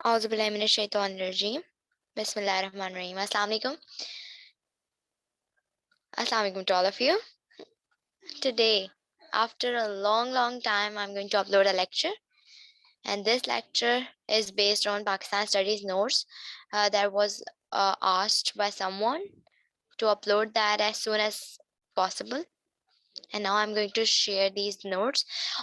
Auzu billahi minash shaitanir rajim. Bismillahir Rahmanir Rahim. Assalamu alaikum to all of you. Today, after a long time, I'm going to upload a lecture, and this lecture is based on Pakistan Studies notes that was asked by someone to upload that as soon as possible. And now I'm going to share these notes.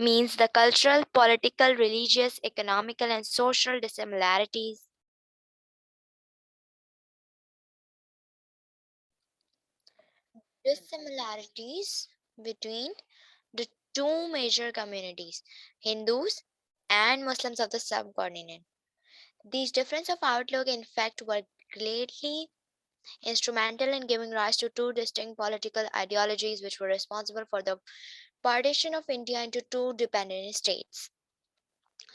means the cultural, political, religious, economical, and social dissimilarities between the two major communities, Hindus and Muslims of the subcontinent. These differences of outlook, in fact, were greatly instrumental in giving rise to two distinct political ideologies which were responsible for the partition of India into two dependent states.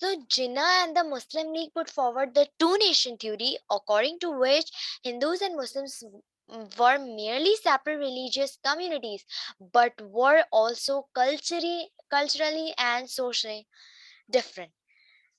So Jinnah and the Muslim League put forward the two nation theory, according to which Hindus and Muslims were merely separate religious communities, but were also culturally and socially different.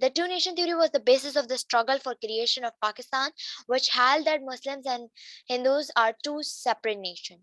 The two nation theory was the basis of the struggle for creation of Pakistan, which held that Muslims and Hindus are two separate nations.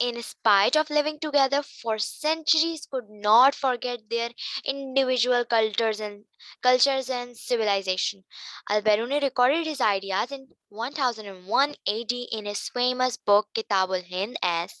in spite of living together for centuries could not forget their individual cultures and civilization. Al-Biruni recorded his ideas in 1001 AD in his famous book Kitab al-Hind as.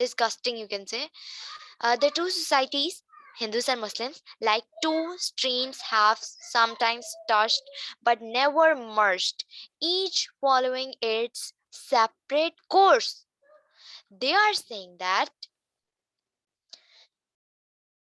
disgusting you can say. The two societies, Hindus and Muslims, like two streams, have sometimes touched but never merged, each following its separate course. They are saying that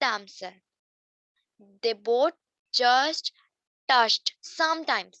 themselves. They both just touched sometimes.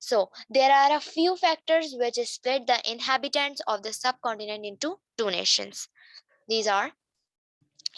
So there are a few factors which split the inhabitants of the subcontinent into two nations. These are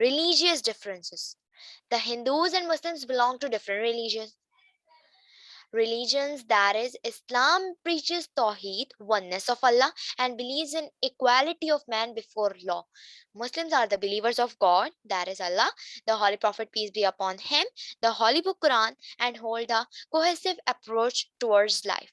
religious differences. The Hindus and Muslims belong to different religions. That is, Islam preaches Tawheed, oneness of Allah, and believes in equality of man before law. Muslims are the believers of God, that is Allah, the Holy Prophet, peace be upon him, the Holy Book Quran, and hold a cohesive approach towards life.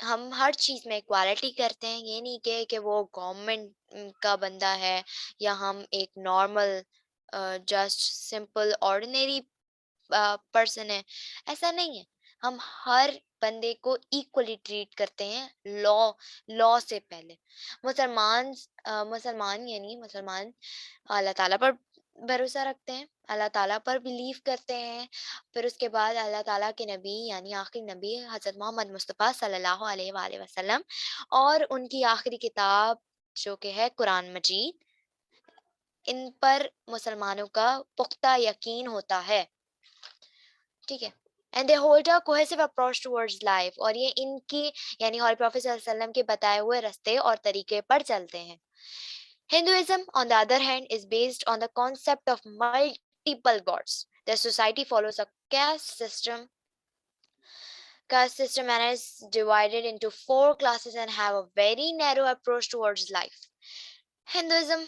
ہم ہر چیز میں equality کرتے ہیں، یہ نہیں کہ وہ government کا بندہ ہے یا ہم ایک normal just simple ordinary person ہے، ایسا نہیں ہے. ہم ہر بندے کو ایکولی ٹریٹ کرتے ہیں، لا سے پہلے. مسلمان مسلمان یعنی مسلمان اللہ تعالیٰ پر بھروسہ رکھتے ہیں، اللہ تعالیٰ پر بلیو کرتے ہیں. پھر اس کے بعد اللہ تعالیٰ کے نبی یعنی آخری نبی حضرت محمد مصطفیٰ صلی اللہ علیہ وآلہ وسلم اور ان کی آخری کتاب جو کہ ہے قرآن مجید، ان پر مسلمانوں کا پختہ یقین ہوتا ہے. ٹھیک ہے. And they hold a cohesive approach towards life, اور یہ ان کی یعنی ہمارے پروفیٹ صلی اللہ علیہ وسلم کے بتائے ہوئے رستے اور طریقے پر چلتے ہیں. Hinduism, on the other hand, is based on the concept of multiple gods. The society follows a caste system and is divided into 4 classes and have a very narrow approach towards life. Hinduism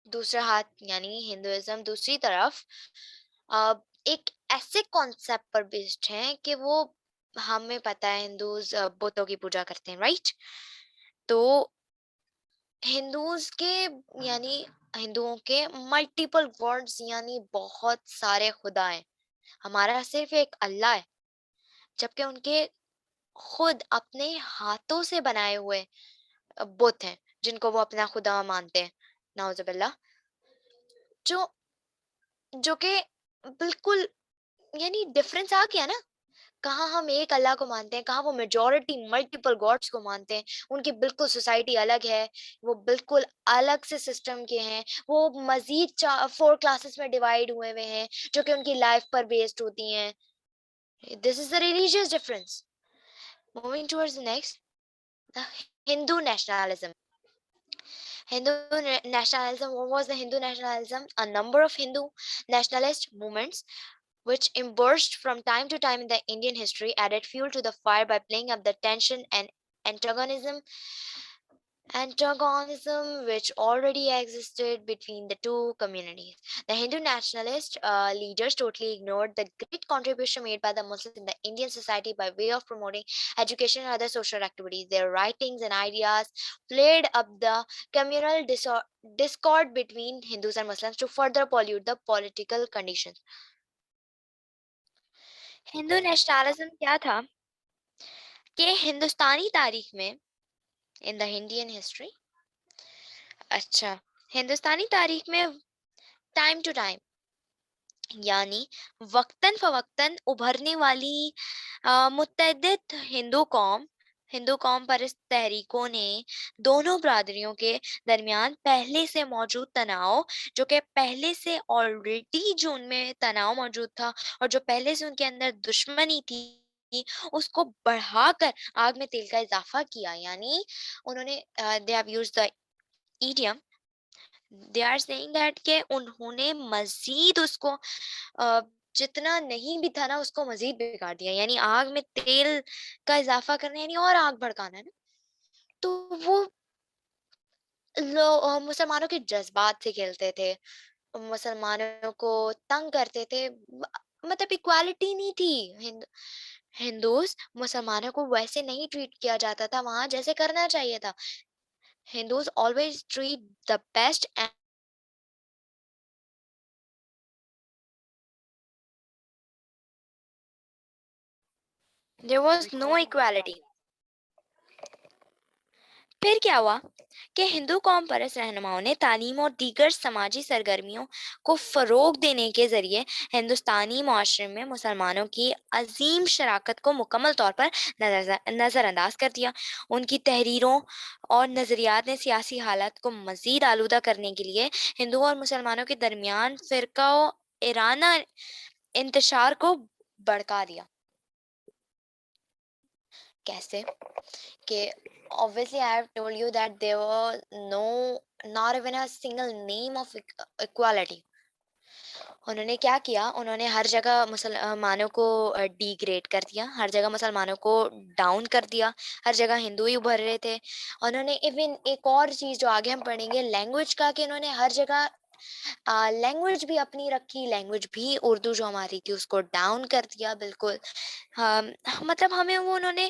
دوسرا ہاتھ یعنی Hinduism دوسری طرف ایک ایسے concept پر based ہیں کہ وہ ہمیں پتہ ہے ہندوز بتوں کی پوجا کرتے ہیں، رائٹ؟ تو ہندوز کے یعنی ہندوؤں کے ملٹیپل گاڈز یعنی بہت سارے خدا ہیں. ہمارا صرف ایک اللہ ہے، جبکہ ان کے خود اپنے ہاتھوں سے بنائے ہوئے بت ہیں جن کو وہ اپنا خدا مانتے ہیں، نعوذ باللہ. جو کہ بالکل یعنی ڈفرینس آ گیا نا. کہاں ہم ایک اللہ کو مانتے ہیں، کہاں وہ میجورٹی ملٹیپل گاڈس کو مانتے ہیں. ان کی بالکل سوسائٹی الگ ہے، وہ بالکل الگ سے سسٹم کے ہیں. وہ مزید 4 کلاسز میں ڈیوائڈ ہوئے ہوئے ہیں جو کہ ان کی لائف پر بیسڈ ہوتی ہیں. This is the religious difference. Moving towards next, Hindu nationalism. Hindu nationalism. What was the Hindu nationalism? A number of Hindu nationalist movements which emerged from time to time in the Indian history added fuel to the fire by playing up the tension and antagonism which already existed between the two communities. The Hindu nationalist leaders totally ignored the great contribution made by the Muslims in the Indian society by way of promoting education and other social activities. Their writings and ideas played up the communal discord between Hindus and Muslims to further pollute the political conditions. Hindu nationalism کیا تھا کہ ہندوستانی تاریخ میں ان the Indian history, اچھا ہندوستانی تاریخ میں ٹائم ٹو ٹائم یعنی وقتاً فوقتاً ابھرنے والی متعدد ہندو قوم پرست تحریکوں نے دونوں برادریوں کے درمیان پہلے سے موجود تناؤ، جو کہ پہلے سے آلریڈی جو ان میں تناؤ موجود تھا اور جو پہلے سے ان کے اندر دشمنی تھی، اس کو بڑھا کر آگ میں تیل کا اضافہ کیا. یعنی انہوں نے they have used the idiom, they are saying that کہ انہوں نے مزید اس کو جتنا نہیں بھی تھا نا اس کو مزید بگاڑ دیا. یعنی آگ میں تیل کا اضافہ کرنا یعنی اور آگ بھڑکانا ہے نا. تو وہ مسلمانوں کے جذبات سے کھیلتے تھے، مسلمانوں کو تنگ کرتے تھے. مطلب اکوالٹی نہیں تھی. ہندوز مسلمانوں کو ویسے نہیں ٹریٹ کیا جاتا تھا وہاں جیسے کرنا چاہیے تھا. Hindus always treat the best and there was no equality. پھر کیا ہوا کہ ہندو قوم پرست رہنماؤں نے تعلیم اور دیگر سماجی سرگرمیوں کو فروغ دینے کے ذریعے ہندوستانی معاشرے میں مسلمانوں کی عظیم شراکت کو مکمل طور پر نظر انداز کر دیا. ان کی تحریروں اور نظریات نے سیاسی حالات کو مزید آلودہ کرنے کے لیے ہندوؤں اور مسلمانوں کے درمیان فرقہ وارانہ انتشار کو بڑھا دیا. کیسے کہ obviously I have told you that there was not even a single name of equality. انہوں نے کیا کیا، انہوں نے ہر جگہ مسلمانوں کو ڈی گریڈ کر دیا، ہر جگہ مسلمانوں کو ڈاؤن کر دیا، ہر جگہ ہندو ہی ابھر رہے تھے. انہوں نے ایون ایک اور چیز جو آگے ہم پڑھیں گے لینگویج کا، کہ انہوں نے ہر جگہ لینگویج بھی اپنی رکھی، لینگویج بھی اردو جو ہماری تھی اس کو ڈاؤن کر دیا بالکل. مطلب ہمیں وہ انہوں نے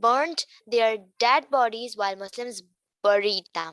burnt their dead bodies while Muslims buried them.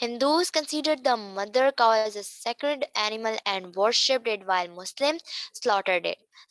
Hindus considered the mother cow as a sacred animal and worshipped it while Muslims slaughtered it.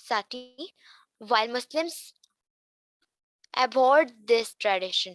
sati while Muslims abhorred this tradition.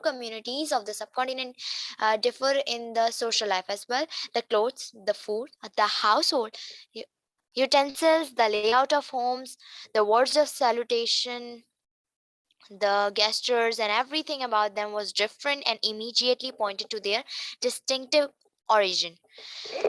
communities of the subcontinent differ in the social life as well. The clothes, the food, the household, u- utensils, the layout of homes, the words of salutation, the gestures, and everything about them was different and immediately pointed to their distinctive origin.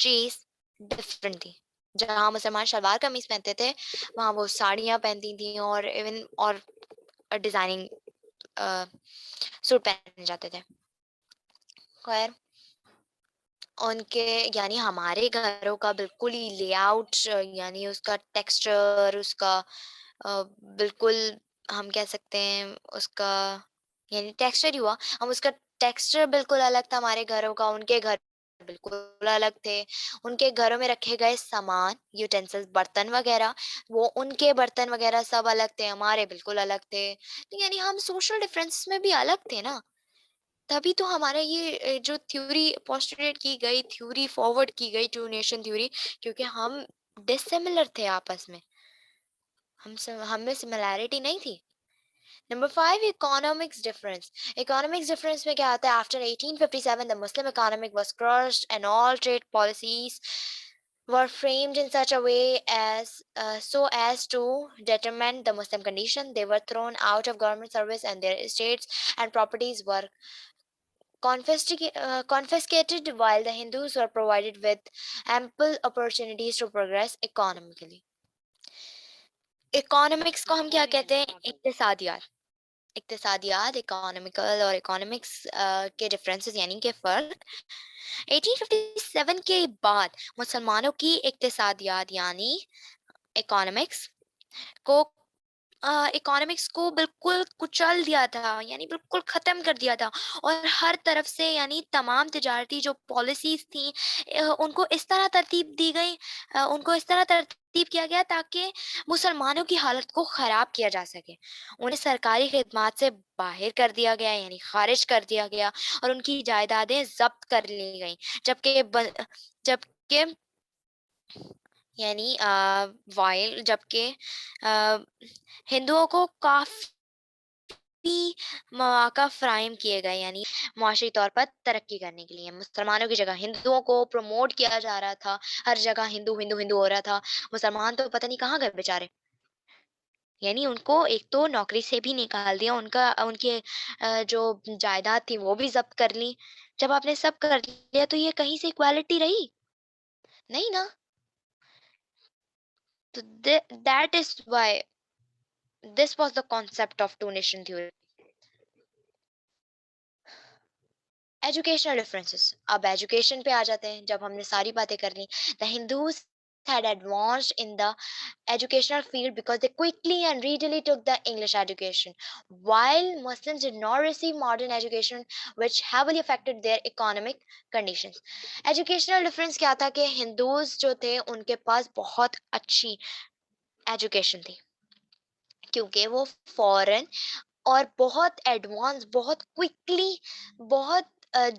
چیز different تھی. جہاں مسلمان شلوار قمیص پہنتے تھے وہاں وہ ساڑیاں پہنتی تھیں اور ایون اور ڈیزائننگ سوٹ پہنے جاتے تھے. خیر ان کے یعنی ہمارے گھروں کا بالکل ہی لے آؤٹ یعنی اس کا ٹیکسچر اس کا بالکل ہم کہہ سکتے ہیں اس کا یعنی ٹیکسچر ہی ہوا ہم اس کا ٹیکسچر بالکل الگ تھا ہمارے گھروں کا. ان کے گھر بالکل الگ تھے. ان کے گھروں میں رکھے گئے سامان یوٹینسلس برتن وغیرہ وہ ان کے برتن وغیرہ سب الگ تھے ہمارے بالکل الگ تھے. یعنی ہم سوشل ڈفرینس میں بھی الگ تھے نا. تبھی تو ہمارا یہ جو تھیوری پوسٹولیٹ کی گئی تھیوری فارورڈ کی گئی ٹو نیشن تھیوری کیونکہ ہم ڈسیملر تھے آپس میں. ہم میں سملیرٹی نہیں تھی. Number 5 economics difference. Economics difference میں کیا آتا ہے after 1857 the Muslim economic was crushed and all trade policies were framed in such a way so as to determine the Muslim condition. They were thrown out of government service and their estates and properties were confiscated while the Hindus were provided with ample opportunities to progress economically. Economics کو ہم کیا کہتے ہیں اقتصادیات. اقتصادیات economical اور economics کے differences یعنی کہ فرق. 1857 کے بعد مسلمانوں کی اقتصادیات یعنی اکانومکس کو بالکل کچل دیا تھا یعنی بالکل ختم کر دیا تھا. اور ہر طرف سے یعنی تمام تجارتی جو پالیسیز تھیں ان کو اس طرح ترتیب دی گئی ان کو اس طرح ترتیب کیا گیا تاکہ مسلمانوں کی حالت کو خراب کیا جا سکے. انہیں سرکاری خدمات سے باہر کر دیا گیا یعنی خارج کر دیا گیا اور ان کی جائیدادیں ضبط کر لی گئیں. جبکہ یعنی جبکہ ہندوؤں کو کافی مواقع فراہم کیے گئے یعنی معاشی طور پر ترقی کرنے کے لیے. مسلمانوں کی جگہ ہندوؤں کو پروموٹ کیا جا رہا تھا. ہر جگہ ہندو ہندو ہندو ہو رہا تھا. مسلمان تو پتہ نہیں کہاں گئے بیچارے. یعنی ان کو ایک تو نوکری سے بھی نکال دیا ان کی جو جائیداد تھی وہ بھی ضبط کر لی. جب آپ نے سب کر لیا تو یہ کہیں سے اکوالٹی رہی نہیں نا. تو that is why this was the concept of two nation theory. Educational differences. اب ایجوکیشن پہ آ جاتے ہیں. جب ہم نے ساری باتیں کر لی the Hindus had advanced in the educational field because they quickly and readily took the English education, while Muslims did not receive modern education which heavily affected their economic conditions. Educational difference کیا تھا کہ ہندوز جو تھے ان کے پاس بہت اچھی education تھی کیونکہ وہ فوراً اور بہت ایڈوانس بہت کوئکلی بہت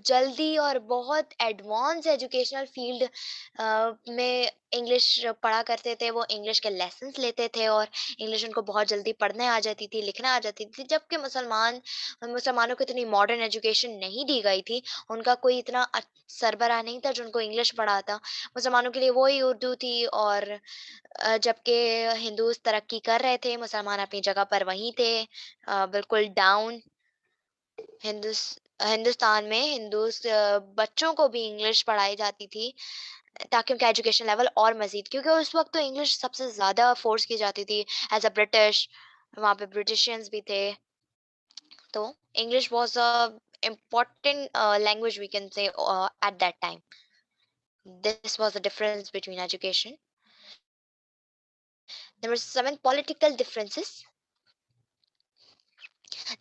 جلدی اور بہت ایڈوانس ایجوکیشنل فیلڈ میں انگلش پڑھا کرتے تھے. وہ انگلش کے لیسنس لیتے تھے اور انگلش ان کو بہت جلدی پڑھنے آ جاتی تھی لکھنا آ جاتی تھی. جبکہ مسلمانوں کو اتنی ماڈرن ایجوکیشن نہیں دی گئی تھی. ان کا کوئی اتنا سربراہ نہیں تھا جو ان کو انگلش پڑھاتا. مسلمانوں کے لیے وہی اردو تھی. اور جبکہ ہندوز ترقی کر رہے تھے مسلمان اپنی جگہ پر وہیں تھے بالکل ڈاؤن. ہندوستان میں بچوں کو بھی انگلش پڑھائی جاتی تھی تاکہ ان کا ایجوکیشن لیول اور مزید کیونکہ اس وقت تو انگلش سب سے زیادہ فورس کی جاتی تھی ایز اے برٹش. وہاں پہ برٹیشینز بھی تھے تو English was a important language we can say at that time. This was the difference between education. Number 7 political differences.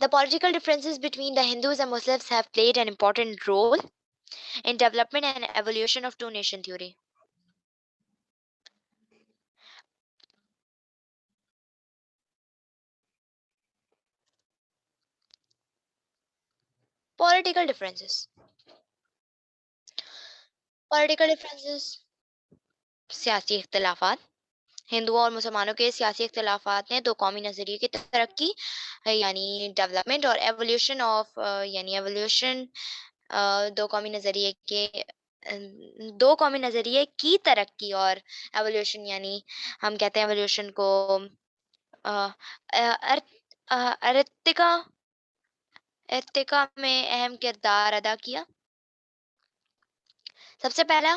The political differences between the Hindus and Muslims have played an important role in development and evolution of two nation theory. Political differences. سیاسی اختلافات. ہندوؤں اور مسلمانوں کے سیاسی اختلافات نے دو قومی نظریے کی ترقی یعنی ڈیولپمنٹ اور ایولیوشن آف یعنی ایولیوشن دو قومی نظریے کی ترقی اور ایولیوشن یعنی ہم کہتے ہیں ایولیوشن کو ارتقا میں اہم کردار ادا کیا. سب سے پہلا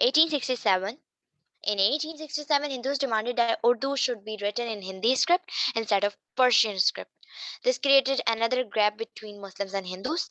1867 In 1867, Hindus demanded that Urdu should be written in Hindi script instead of Persian script. This created another gap between Muslims and Hindus.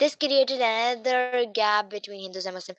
This created another gap between Hindus and Muslims.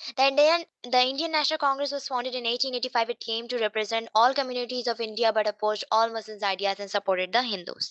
The Indian National Congress was founded in 1885. It came to represent all communities of India but opposed all Muslims' ideas and supported the Hindus.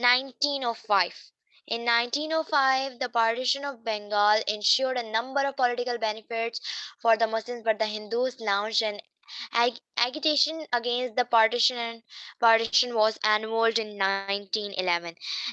1905. In 1905, the partition of Bengal ensured a number of political benefits for the Muslims, but the Hindus launched an agitation against the partition, and partition was annulled in 1911.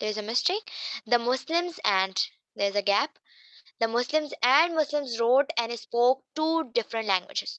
There's a mistake. The Muslims and there's a gap. The Muslims wrote and spoke two different languages.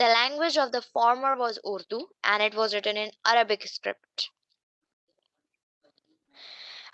The language of the former was Urdu and it was written in Arabic script.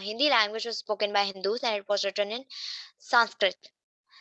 Hindi language was spoken by Hindus and it was written in Sanskrit.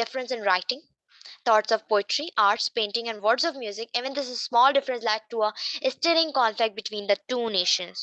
difference in writing, thoughts of poetry, arts, painting, and words of music. Even this small difference led to a stirring conflict between the two nations.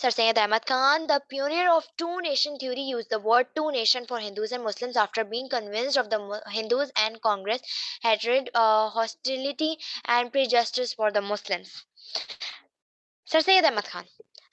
Sir Syed Ahmad Khan, the pioneer of two-nation theory, used the word two-nation for Hindus and Muslims after being convinced of the Hindus and Congress hatred, hostility and prejudice for the Muslims. Sir Syed Ahmad Khan.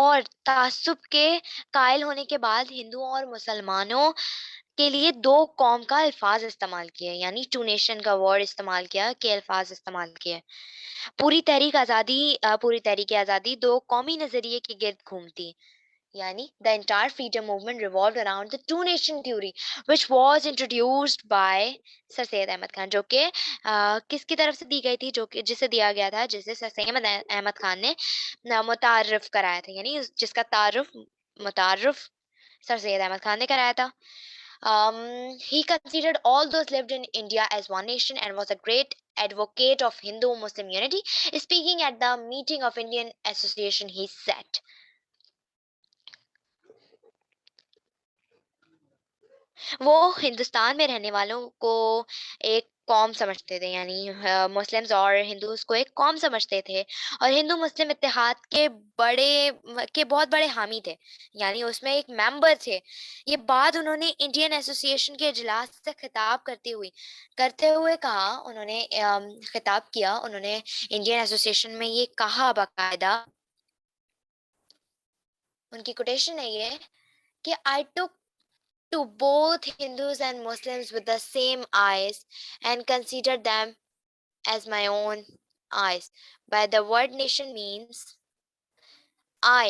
اور تعصب کے قائل ہونے کے بعد ہندوؤں اور مسلمانوں کے لیے دو قوم کا الفاظ استعمال کیے، یعنی ٹو نیشن کا ورڈ استعمال کیا، کہ الفاظ استعمال کیے۔ پوری تحریک آزادی دو قومی نظریے کے گرد گھومتی، یعنی the entire freedom movement revolved around the two nation theory which was introduced by سر سید احمد خان، جو کہ کس کی طرف سے دی گئی تھی، جو کہ جسے دیا گیا تھا، جسے سر سید احمد خان نے متعارف کرایا تھا، یعنی جس کا متعارف سر سید احمد خان نے کرایا تھا۔ He considered all those lived in India as one nation and was a great advocate of Hindu-Muslim unity. Speaking at the meeting of Indian Association, he said, وہ ہندوستان میں رہنے والوں کو ایک قوم سمجھتے تھے، یعنی مسلمز اور ہندوز کو ایک قوم سمجھتے تھے، اور ہندو مسلم اتحاد کے بہت بڑے حامی تھے، یعنی اس میں ایک ممبر تھے۔ یہ بات انہوں نے انڈین ایسوسی ایشن کے اجلاس سے خطاب کرتے ہوئے کہا، انہوں نے خطاب کیا، انہوں نے انڈین ایسوسی ایشن میں یہ کہا، باقاعدہ ان کی کوٹیشن ہے یہ کہ I took to both Hindus and Muslims with the same eyes and consider them as my own eyes. By the word nation means I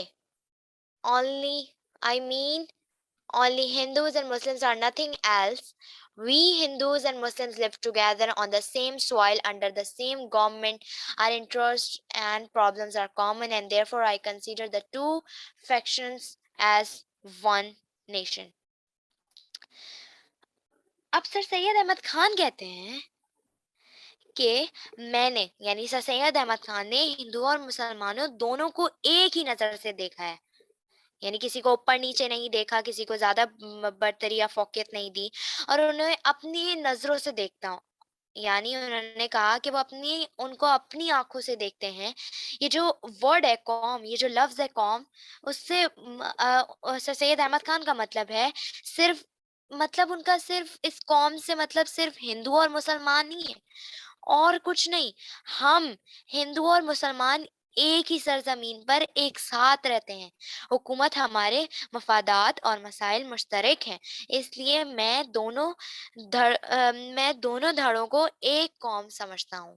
I mean only Hindus and Muslims are nothing else. We Hindus and Muslims live together on the same soil under the same government. Our interests and problems are common, and therefore I consider the two factions as one nation. اب سر سید احمد خان کہتے ہیں کہ میں نے، یعنی سر سید احمد خان نے ہندو اور مسلمانوں دونوں کو ایک ہی نظر سے دیکھا ہے، یعنی کسی کو اوپر نیچے نہیں دیکھا، کسی کو زیادہ برتری یا فوقیت نہیں دی، اور انہیں اپنی نظروں سے دیکھتا ہوں، یعنی انہوں نے کہا کہ وہ ان کو اپنی آنکھوں سے دیکھتے ہیں۔ یہ جو ورڈ ہے قوم، یہ جو لفظ ہے قوم، اس سے سر سید احمد خان کا مطلب ہے صرف، مطلب ان کا صرف اس قوم سے مطلب صرف ہندو اور مسلمان نہیں ہے اور کچھ نہیں، ہم ہندو اور مسلمان ایک ہی سرزمین پر ایک ساتھ رہتے ہیں، حکومت ہمارے مفادات اور مسائل مشترک ہیں، اس لیے میں دونوں دھڑوں کو ایک قوم سمجھتا ہوں،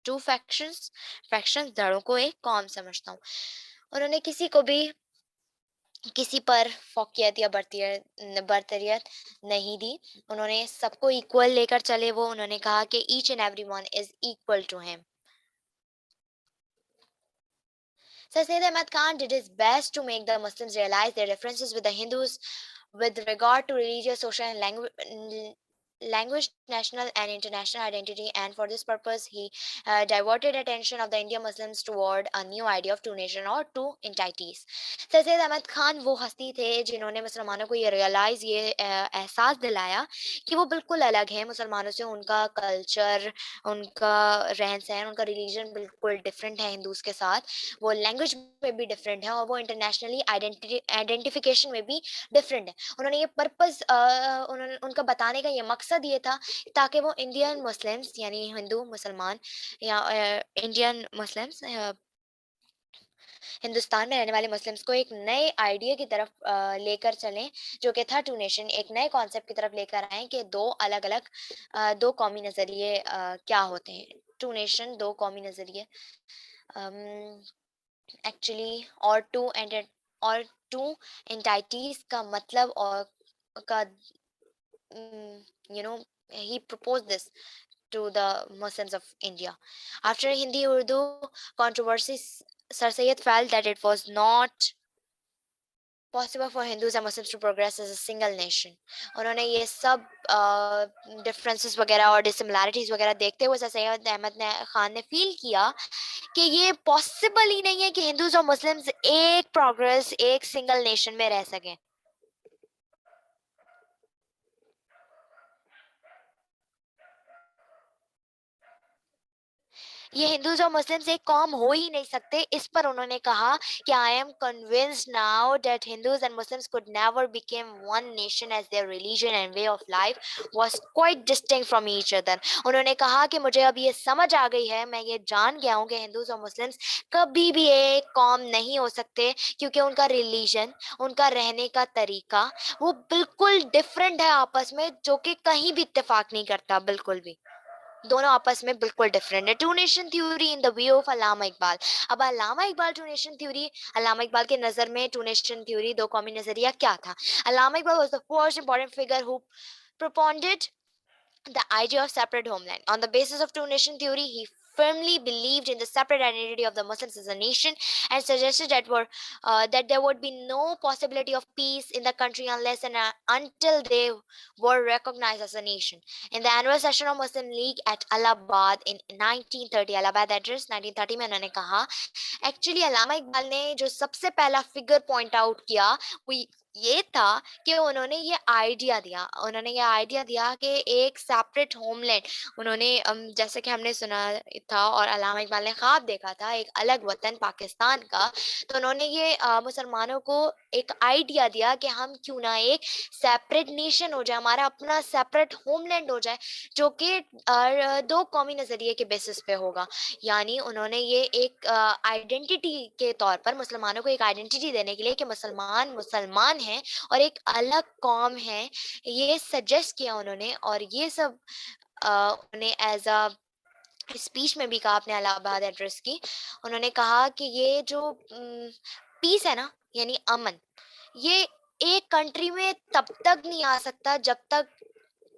ٹو فیکشنز دھڑوں کو ایک قوم سمجھتا ہوں۔ انہوں نے کسی پر فوقیت یا برتریت نہیں دی، انہوں نے سب کو ایکول لے کر چلے، انہوں نے کہا کہ each and every one is equal to him. Sir Sayyid Ahmad Khan did his best to make the Muslims realize their differences with the Hindus with regard to religious, social and language, national and international identity, and for this purpose he diverted attention of the Indian Muslims toward a new idea of two nation or two entities. سر سید احمد خان وہ ہستی تھے جنہوں نے مسلمانوں کو یہ احساس دلایا کہ وہ بالکل الگ ہیں مسلمانوں سے، ان کا کلچر، ان کا رہن سہن، ان کا ریلیجن بالکل ڈفرینٹ ہے ہندوز کے ساتھ، وہ لینگویج میں بھی ڈفرینٹ ہے، اور وہ انٹرنیشنلی آئیڈینٹیفیکیشن میں بھی ڈفرینٹ ہے۔ انہوں نے یہ پرپز، ان کا بتانے کا یہ مقصد یہ تھا تاکہ وہ انڈین مسلمس، یعنی ہندو مسلمان یا انڈین مسلمس، ہندوستان میں رہنے والے مسلمس کو ایک نئے آئیڈیا کی طرف لے کر چلیں، جو کہ تھا ٹو نیشن، ایک نئے کانسیپٹ کی طرف لے کر آئیں کہ دو الگ الگ دو قومی نظریے کیا ہوتے ہیں، ٹو نیشن، دو قومی نظریے ایکچولی، اور ٹو انٹائٹیز کا مطلب، اور کا he proposed this to the Muslims of India. After Hindi-Urdu controversy, Sir Sayyid felt that it was not possible for Hindus and Muslims to progress as a single nation. انہوں نے یہ سب differences وغیرہ اور dissimilarities وغیرہ دیکھتے ہوئے سر سید احمد خان نے فیل کیا کہ یہ پاسبل ہی نہیں ہے کہ ہندوز اور مسلمز ایک سنگل نیشن میں رہ سکیں۔ یہ ہندوز اور مسلمس ایک قوم ہو ہی نہیں سکتے. اس پر انہوں نے کہا کہ I am convinced now that Hindus and Muslims could never become one nation as their religion and way of life was quite distinct from each other. انہوں نے کہا کہ مجھے اب یہ سمجھ آ گئی ہے, میں یہ جان گیا ہوں کہ ہندوز اور مسلمس کبھی بھی ایک قوم نہیں ہو سکتے, کیونکہ ان کا ریلیجن, ان کا رہنے کا طریقہ وہ بالکل ڈفرینٹ ہے آپس میں, جو کہ کہیں بھی اتفاق نہیں کرتا بالکل بھی. دونوں آپس میں بالکل ڈفرینٹ ہے. Two nation theory in the view of Allama Iqbal. اب علامہ اقبال ٹو نیشن تھیوری, علامہ اقبال کے نظر میں ٹو نیشن تھیوری, دو قومی نظریہ کیا تھا؟ علامہ Iqbal was the first important figure who propounded the idea of separate homeland. On the basis of two nation theory, he firmly believed in the separate identity of the Muslims as a nation and suggested that there would be no possibility of peace in the country unless and until they were recognized as a nation. In the annual session of Muslim League at Allahabad in 1930, Allahabad address 1930 میں انہوں نے کہا, actually علامہ اقبال نے جو سب سے پہلا figure point out کیا وہ یہ تھا کہ انہوں نے یہ آئیڈیا دیا کہ ایک سیپریٹ ہوم لینڈ, انہوں نے جیسے کہ ہم نے سنا تھا اور علامہ اقبال نے خواب دیکھا تھا ایک الگ وطن پاکستان کا, تو انہوں نے یہ مسلمانوں کو ایک آئیڈیا دیا کہ ہم کیوں نہ ایک سیپریٹ نیشن ہو جائے, ہمارا اپنا سیپریٹ ہوم لینڈ ہو جائے, جو کہ دو قومی نظریے کے بیسس پہ ہوگا. یعنی انہوں نے یہ ایک آئیڈینٹی کے طور پر مسلمانوں کو ایک آئیڈینٹی دینے کے لیے کہ مسلمان ہیں اور ایک الگ قوم ہے, یہ سجیسٹ کیا انہوں نے. اور یہ سب انہوں نے ایز اے اسپیچ میں بھی کہا اپنے الہ آباد ایڈریس کی. انہوں نے کہا کہ یہ جو پیس ہے نا, یعنی امن, یہ ایک کنٹری میں تب تک نہیں آ سکتا جب تک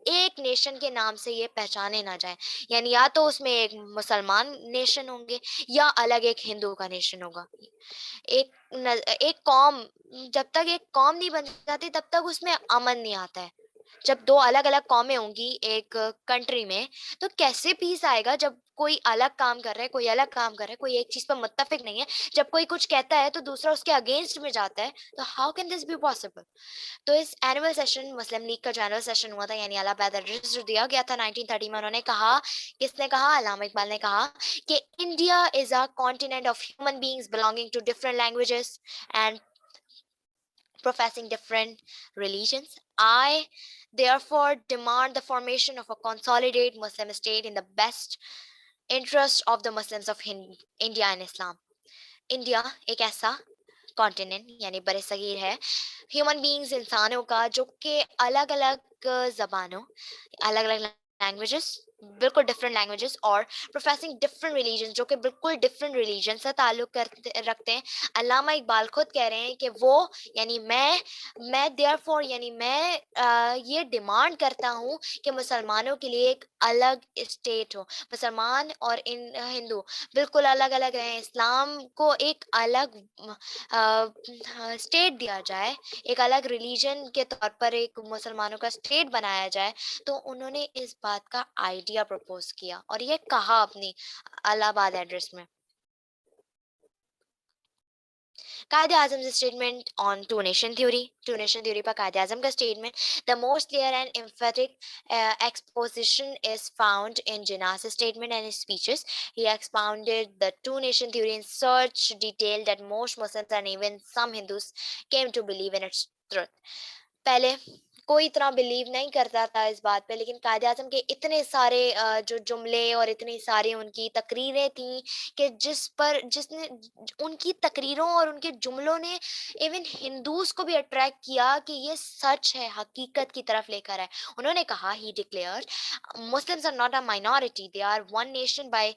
ایک نیشن کے نام سے یہ پہچانے نہ جائیں. یعنی یا تو اس میں ایک مسلمان نیشن ہوں گے یا الگ ایک ہندو کا نیشن ہوگا. ایک قوم, جب تک ایک قوم نہیں بن جاتی تب تک اس میں امن نہیں آتا ہے. جب دو الگ الگ قومیں ہوں گی ایک کنٹری میں, تو کیسے پیس آئے گا جب کوئی الگ کام کر رہا ہے, کوئی الگ کام کر رہا ہے, کوئی ایک چیز پر متفق نہیں ہے, جب کوئی کچھ کہتا ہے تو دوسرا اس کے اگینسٹ میں جاتا ہے, تو how can this be possible? تو اس اینول سیشن, مسلم لیگ کا جو اینول سیشن ہوا تھا, یعنی الہ آباد ایڈریس جو دیا گیا تھا 1930 میں, انہوں نے کہا, کس نے کہا, علامہ اقبال نے کہا کہ India is a continent of human beings belonging to different languages and professing different religions. I therefore demand the formation of a consolidated Muslim state in the best interest of the Muslims of India and Islam. India ایک ایسا continent یعنی بر صغیر ہے, human beings انسانوں کا, جو کہ الگ الگ زبانوں, الگ الگ لینگویجز, بالکل ڈفرینٹ لینگویجز, اور پروفیسنگ ڈفرینٹ ریلیجنس, جو کہ بالکل ڈفرینٹ ریلیجن سے تعلق رکھتے ہیں. علامہ اقبال خود کہہ رہے ہیں کہ وہ, یعنی میں دیئرفور, یعنی میں یہ ڈیمانڈ کرتا ہوں کہ مسلمانوں کے لیے ایک الگ اسٹیٹ ہو. مسلمان اور ہندو بالکل الگ الگ رہیں, اسلام کو ایک الگ اسٹیٹ دیا جائے, ایک الگ ریلیجن کے طور پر ایک مسلمانوں کا اسٹیٹ بنایا جائے. تو انہوں نے اس بات کا آئیڈیا پرپوز کیا اور یہ کہا اپنی الہ آباد ایڈریس میں. Quaid Azam statement on two nation theory پر قائد اعظم کا statement. The most clear and emphatic exposition is found in Jinnah's statement and his speeches. He expounded the two nation theory in such detail that most Muslims and even some Hindus came to believe in its truth. پہلے کوئی اتنا blue نہیں کرتا تھا اس بات پہ, لیکن قائد اعظم کے اتنے سارے جو جملے اور اتنی ساری ان کی تقریریں تھیں کہ جس نے ان کی تقریروں اور ان کے جملوں نے ایون ہندوز کو بھی اٹریکٹ کیا کہ یہ سچ ہے, حقیقت کی طرف لے کر ہے. انہوں نے کہا, he declared, Muslims are not a minority, they are one nation by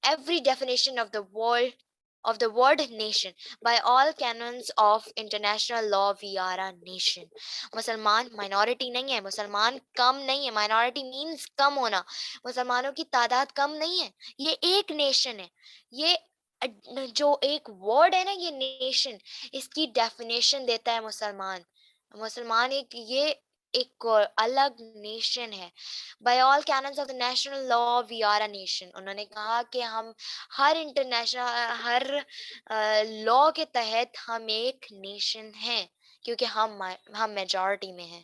every definition of the word nation. By all canons of international law, we are a nation. مسلمان مائنورٹی نہیں ہے, مسلمان کم نہیں ہے, مائنورٹی مینس کم ہونا, مسلمانوں کی تعداد کم نہیں ہے, یہ ایک نیشن ہے. یہ جو ایک ورڈ ہے نا, یہ نیشن, اس کی ڈیفینیشن دیتا ہے مسلمان ایک الگ نیشن ہے. By all canons of the national law we are a nation. انہوں نے کہا کہ ہم ہر لا کے تحت ہم ایک نیشن ہیں, کیونکہ ہم میجورٹی میں ہیں.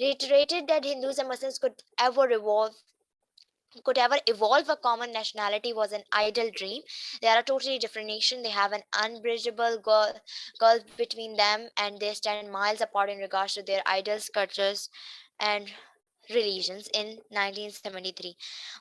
reiterated that Hindus and Muslims could ever evolve a common nationality was an idle dream. They are a totally different nation. They have an unbridgeable gulf between them, and they stand miles apart in regards to their idols, cultures, and religions. In 1973,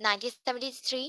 1973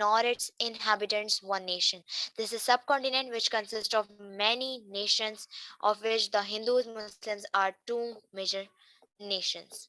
nor its inhabitants one nation. This is a subcontinent which consists of many nations, of which the Hindus Muslims are two major nations.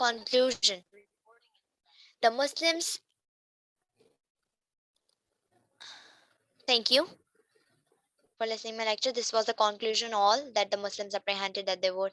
Conclusion: the Muslims, thank you for listening my lecture. This was the conclusion all that the Muslims apprehended that they would